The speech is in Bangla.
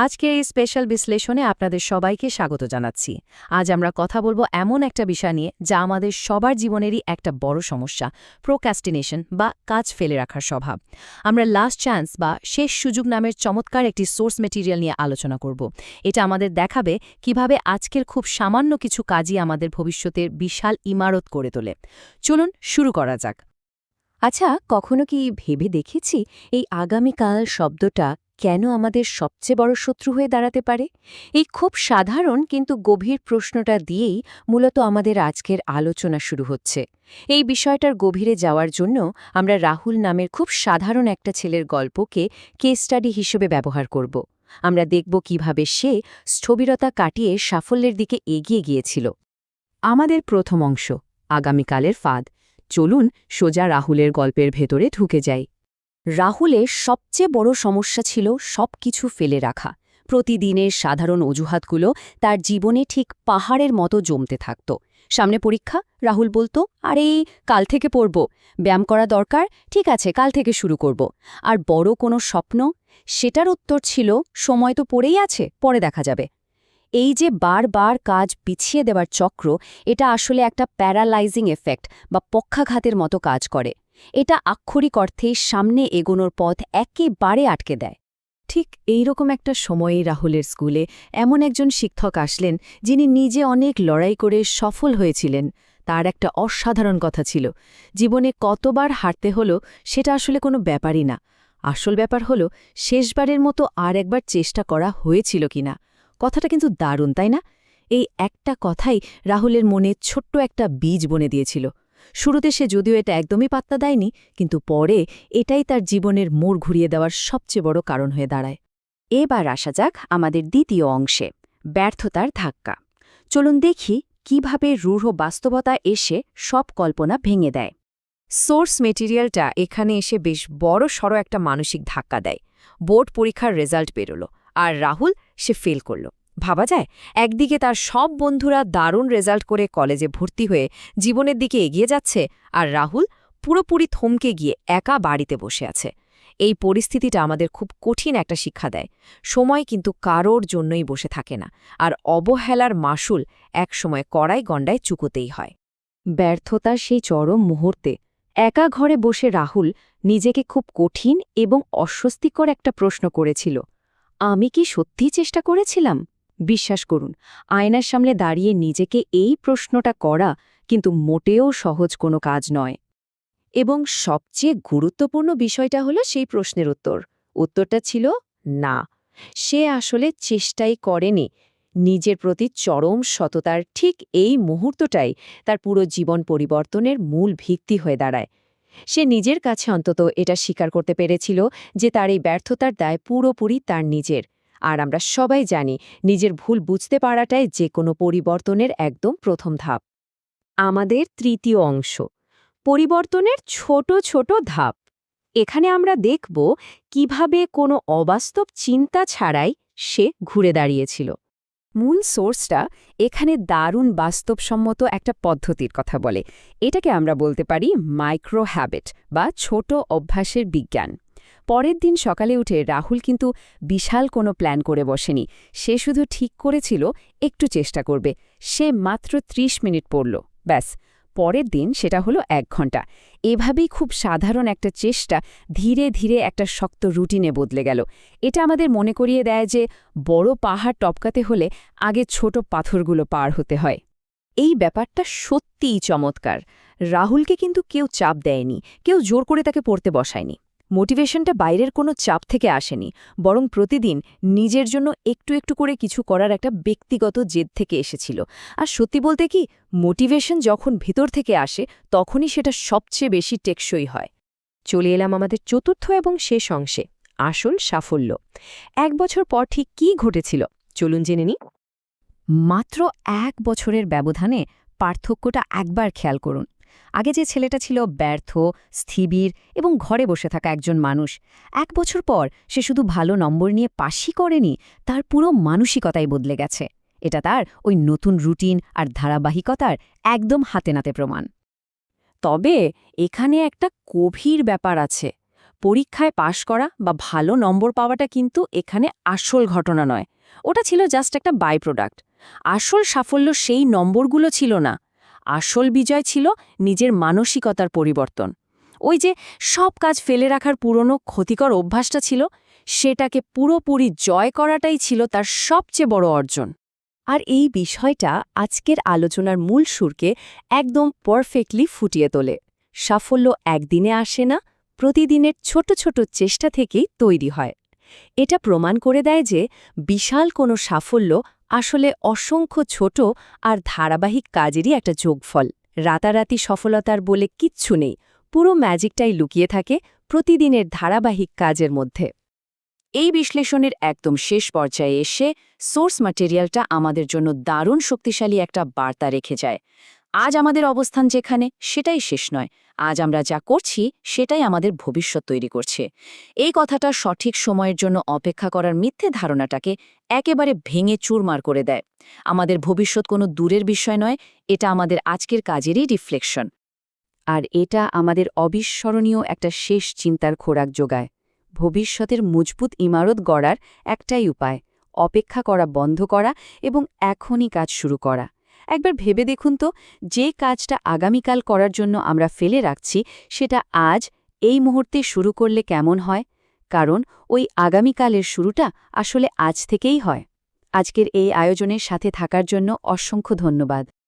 আজকে এই স্পেশাল বিশ্লেষণে আপনাদের সবাইকে স্বাগত জানাচ্ছি। আজ আমরা কথা বলবো এমন একটা বিষয় নিয়ে যা আমাদের সবার জীবনেরই একটা বড় সমস্যা, প্রোক্রাস্টিনেশন বা কাজ ফেলে রাখার স্বভাব। আমরা লাস্ট চান্স বা শেষ সুযোগ নামের চমৎকার একটি সোর্স মেটেরিয়াল নিয়ে আলোচনা করব। এটা আমাদের দেখাবে কিভাবে আজকের খুব সামান্য কিছু কাজই আমাদের ভবিষ্যতের বিশাল ইমারত করে তোলে। চলুন শুরু করা যাক। আচ্ছা, কখনো কি ভেবে দেখেছি এই আগামীকাল শব্দটা কেন আমাদের সবচেয়ে বড় শত্রু হয়ে দাঁড়াতে পারে? এই খুব সাধারণ কিন্তু গভীর প্রশ্নটা দিয়েই মূলত আমাদের আজকের আলোচনা শুরু হচ্ছে। এই বিষয়টার গভীরে যাওয়ার জন্য আমরা রাহুল নামের খুব সাধারণ একটা ছেলের গল্পকে কেস স্টাডি হিসেবে ব্যবহার করব। আমরা দেখব কিভাবে সে স্থবিরতা কাটিয়ে সাফল্যের দিকে এগিয়ে গিয়েছিল। আমাদের প্রথম অংশ, আগামীকালের ফাঁদ। চলুন সোজা রাহুলের গল্পের ভেতরে ঢুকে যাই। রাহুলের সবচেয়ে বড় সমস্যা ছিল সবকিছু ফেলে রাখা। প্রতিদিনের সাধারণ অজুহাতগুলো তার জীবনে ঠিক পাহাড়ের মতো জমতে থাকত। সামনে পরীক্ষা, রাহুল বলতো, আরে কাল থেকে পড়ব। ব্যায়াম করা দরকার, ঠিক আছে কাল থেকে শুরু করব। আর বড় কোনো স্বপ্ন, সেটার উত্তর ছিল সময় তো পড়েই আছে, পরে দেখা যাবে। এই যে বারবার কাজ পিছিয়ে দেওয়ার চক্র, এটা আসলে একটা প্যারালাইজিং এফেক্ট বা পক্ষাঘাতের মতো কাজ করে। এটা আক্ষরিক অর্থে সামনে এগোনোর পথ একেবারে আটকে দেয়। ঠিক এইরকম একটা সময়েই রাহুলের স্কুলে এমন একজন শিক্ষক আসলেন যিনি নিজে অনেক লড়াই করে সফল হয়েছিলেন। তার একটা অসাধারণ কথা ছিল, জীবনে কতবার হারতে হলো সেটা আসলে কোনো ব্যাপারই না, আসল ব্যাপার হলো শেষবারের মতো আর একবার চেষ্টা করা হয়েছিল কিনা। কথাটা কিন্তু দারুণ, তাই না? এই একটা কথাই রাহুলের মনে ছোট্ট একটা বীজ বনে দিয়েছিল। শুরুতে সে যদিও এটা একদমই পাত্তা দেয়নি, কিন্তু পরে এটাই তার জীবনের মোড় ঘুরিয়ে দেওয়ার সবচেয়ে বড় কারণ হয়ে দাঁড়ায়। এবার আসা যাক আমাদের দ্বিতীয় অংশে, ব্যর্থতার ধাক্কা। চলুন দেখি কিভাবে রূঢ় বাস্তবতা এসে সব কল্পনা ভেঙে দেয়। সোর্স মেটেরিয়ালটা এখানে এসে বেশ বড় সড় একটা মানসিক ধাক্কা দেয়। বোর্ড পরীক্ষার রেজাল্ট বেরোলো, আর রাহুল সে ফেল করল। ভাবা যায়, একদিকে তার সব বন্ধুরা দারুণ রেজাল্ট করে কলেজে ভর্তি হয়ে জীবনের দিকে এগিয়ে যাচ্ছে, আর রাহুল পুরোপুরি থমকে গিয়ে একা বাড়িতে বসে আছে। এই পরিস্থিতিটা আমাদের খুব কঠিন একটা শিক্ষা দেয়। সময় কিন্তু কারোর জন্যই বসে থাকে না, আর অবহেলার মাসুল একসময় কড়াই গণ্ডায় চুকোতেই হয়। ব্যর্থতার সেই চরম মুহূর্তে একা ঘরে বসে রাহুল নিজেকে খুব কঠিন এবং অস্বস্তিকর একটা প্রশ্ন করেছিল। আমি কি সত্যিই চেষ্টা করেছিলাম? বিশ্বাস করুন, আয়নার সামনে দাঁড়িয়ে নিজেকে এই প্রশ্নটা করা কিন্তু মোটেও সহজ কোনো কাজ নয়। এবং সবচেয়ে গুরুত্বপূর্ণ বিষয়টা হলো সেই প্রশ্নের উত্তর। উত্তরটা ছিল না। সে আসলে চেষ্টাই করেনি। নিজের প্রতি চরম সততার ঠিক এই মুহূর্তটাই তার পুরো জীবন পরিবর্তনের মূল ভিত্তি হয়ে দাঁড়ায়। সে নিজের কাছে অন্তত এটা স্বীকার করতে পেরেছিল যে তার এই ব্যর্থতার দায় পুরোপুরি তার নিজের। আর আমরা সবাই জানি, নিজের ভুল বুঝতে পারাটাই যে কোনো পরিবর্তনের একদম প্রথম ধাপ। আমাদের তৃতীয় অংশ, পরিবর্তনের ছোট ছোট ধাপ। এখানে আমরা দেখব কিভাবে কোনো অবাস্তব চিন্তা ছাড়াই সে ঘুরে দাঁড়িয়েছিল। মূল সোর্সটা এখানে দারুণ বাস্তবসম্মত একটা পদ্ধতির কথা বলে। এটাকে আমরা বলতে পারি মাইক্রো হ্যাবিট বা ছোট অভ্যাসের বিজ্ঞান। পরের দিন সকালে উঠে রাহুল কিন্তু বিশাল কোনো প্ল্যান করে বসেনি। সে শুধু ঠিক করেছিল একটু চেষ্টা করবে। সে মাত্র ৩০ মিনিট পড়ল, ব্যাস। পরের দিন সেটা হলো ১ ঘন্টা। এভাবেই খুব সাধারণ একটা চেষ্টা ধীরে ধীরে একটা শক্ত রুটিনে বদলে গেল। এটা আমাদের মনে করিয়ে দেয় যে বড় পাহাড় টপকাতে হলে আগে ছোট পাথরগুলো পার হতে হয়। এই ব্যাপারটা সত্যিই চমৎকার। রাহুলকে কিন্তু কেউ চাপ দেয়নি, কেউ জোর করে তাকে পড়তে বসায়নি। মোটিভেশনটা বাইরের কোনো চাপ থেকে আসেনি, বরং প্রতিদিন নিজের জন্য একটু একটু করে কিছু করার একটা ব্যক্তিগত জেদ থেকে এসেছিল। আর সত্যি বলতে কি, মোটিভেশন যখন ভিতর থেকে আসে তখনই সেটা সবচেয়ে বেশি টেকসই হয়। চলে এলাম আমাদের চতুর্থ এবং শেষ অংশে, আসল সাফল্য। ১ বছর পর ঠিক কী ঘটেছিল চলুন জেনে নিই। মাত্র ১ বছরের ব্যবধানে পার্থক্যটা একবার খেয়াল করুন। আগে যে ছেলেটা ছিল ব্যর্থ, স্থির এবং ঘরে বসে থাকা একজন মানুষ, ১ বছর পর সে শুধু ভালো নম্বর নিয়ে পাশই করেনি, তার পুরো মানসিকতাই বদলে গেছে। এটা তার ওই নতুন রুটিন আর ধারাবাহিকতার একদম হাতে নাতে প্রমাণ। তবে এখানে একটা গভীর ব্যাপার আছে। পরীক্ষায় পাশ করা বা ভালো নম্বর পাওয়াটা কিন্তু এখানে আসল ঘটনা নয়। ওটা ছিল জাস্ট একটা বাই প্রোডাক্ট। আসল সাফল্য সেই নম্বরগুলো ছিল না। আসল বিজয় ছিল নিজের মানসিকতার পরিবর্তন। ওই যে সব কাজ ফেলে রাখার পুরনো ক্ষতিকর অভ্যাসটা ছিল, সেটাকে পুরোপুরি জয় করাটাই ছিল তার সবচেয়ে বড় অর্জন। আর এই বিষয়টা আজকের আলোচনার মূল সুরকে একদম পারফেক্টলি ফুটিয়ে তোলে। সাফল্য একদিনে আসে না, প্রতিদিনের ছোট ছোট চেষ্টা থেকেই তৈরি হয়। এটা প্রমাণ করে দেয় যে বিশাল কোনো সাফল্য আসলে অসংখ্য ছোট আর ধারাবাহিক কাজেরই একটা যোগফল। রাতারাতি সফলতার বলে কিচ্ছু নেই, পুরো ম্যাজিকটাই লুকিয়ে থাকে প্রতিদিনের ধারাবাহিক কাজের মধ্যে। এই বিশ্লেষণের একদম শেষ পর্যায়ে এসে সোর্স ম্যাটেরিয়ালটা আমাদের জন্য দারুণ শক্তিশালী একটা বার্তা রেখে যায়। আজ আমাদের অবস্থান যেখানে, সেটাই শেষ নয়। আজ আমরা যা করছি সেটাই আমাদের ভবিষ্যৎ তৈরি করছে। এই কথাটা সঠিক সময়ের জন্য অপেক্ষা করার মিথ্যে ধারণাটাকে একেবারে ভেঙে চুরমার করে দেয়। আমাদের ভবিষ্যৎ কোনো দূরের বিষয় নয়, এটা আমাদের আজকের কাজেরই রিফ্লেকশন। আর এটা আমাদের অবিস্মরণীয় একটা শেষ চিন্তার খোরাক যোগায়। ভবিষ্যতের মজবুত ইমারত গড়ার একটাই উপায়, অপেক্ষা করা বন্ধ করা এবং এখনই কাজ শুরু করা। একবার ভেবে দেখুন তো, যে কাজটা আগামীকাল করার জন্য আমরা ফেলে রাখছি, সেটা আজ এই মুহূর্তে শুরু করলে কেমন হয়? কারণ ওই আগামীকালের শুরুটা আসলে আজ থেকেই হয়। আজকের এই আয়োজনের সাথে থাকার জন্য অসংখ্য ধন্যবাদ।